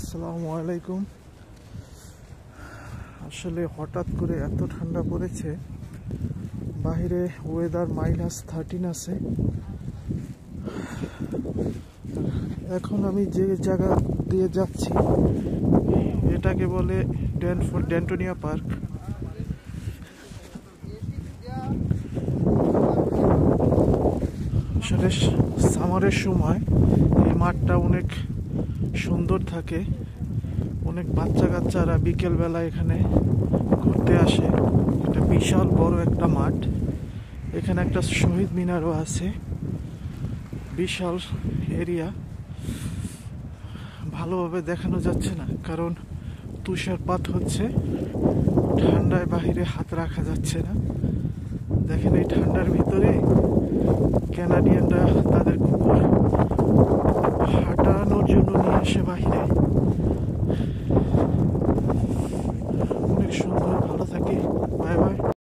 আসসালামু আলাইকুম। আসলে হঠাৎ করে এত ঠান্ডা পড়েছে, বাইরে ওয়েদার -13 আছে। এখন আমি যে জায়গা দিয়ে যাচ্ছি এটাকে বলে ড্যান্টোনিয়া পার্ক। আসলে সামারের সময় এই মাঠটা অনেক সুন্দর থাকে। অনেক বাচ্চা কাচ্চারা বিকেলবেলা এখানে ঘুরতে আসে। এটা বিশাল বড় একটা মাঠ। এখানে একটা শহীদ মিনারও আছে। বিশাল এরিয়া, ভালোভাবে দেখানো যাচ্ছে না কারণ তুষারপাত হচ্ছে। ঠান্ডায় বাহিরে হাত রাখা যাচ্ছে না। দেখেন এই ঠান্ডার ভিতরে ক্যানাডিয়ানরা তাদের কুকুর হাঁটানোর জন্য নিয়ে আসে বাহিরে। অনেক সুন্দর, ভালো থাকে। Bye bye.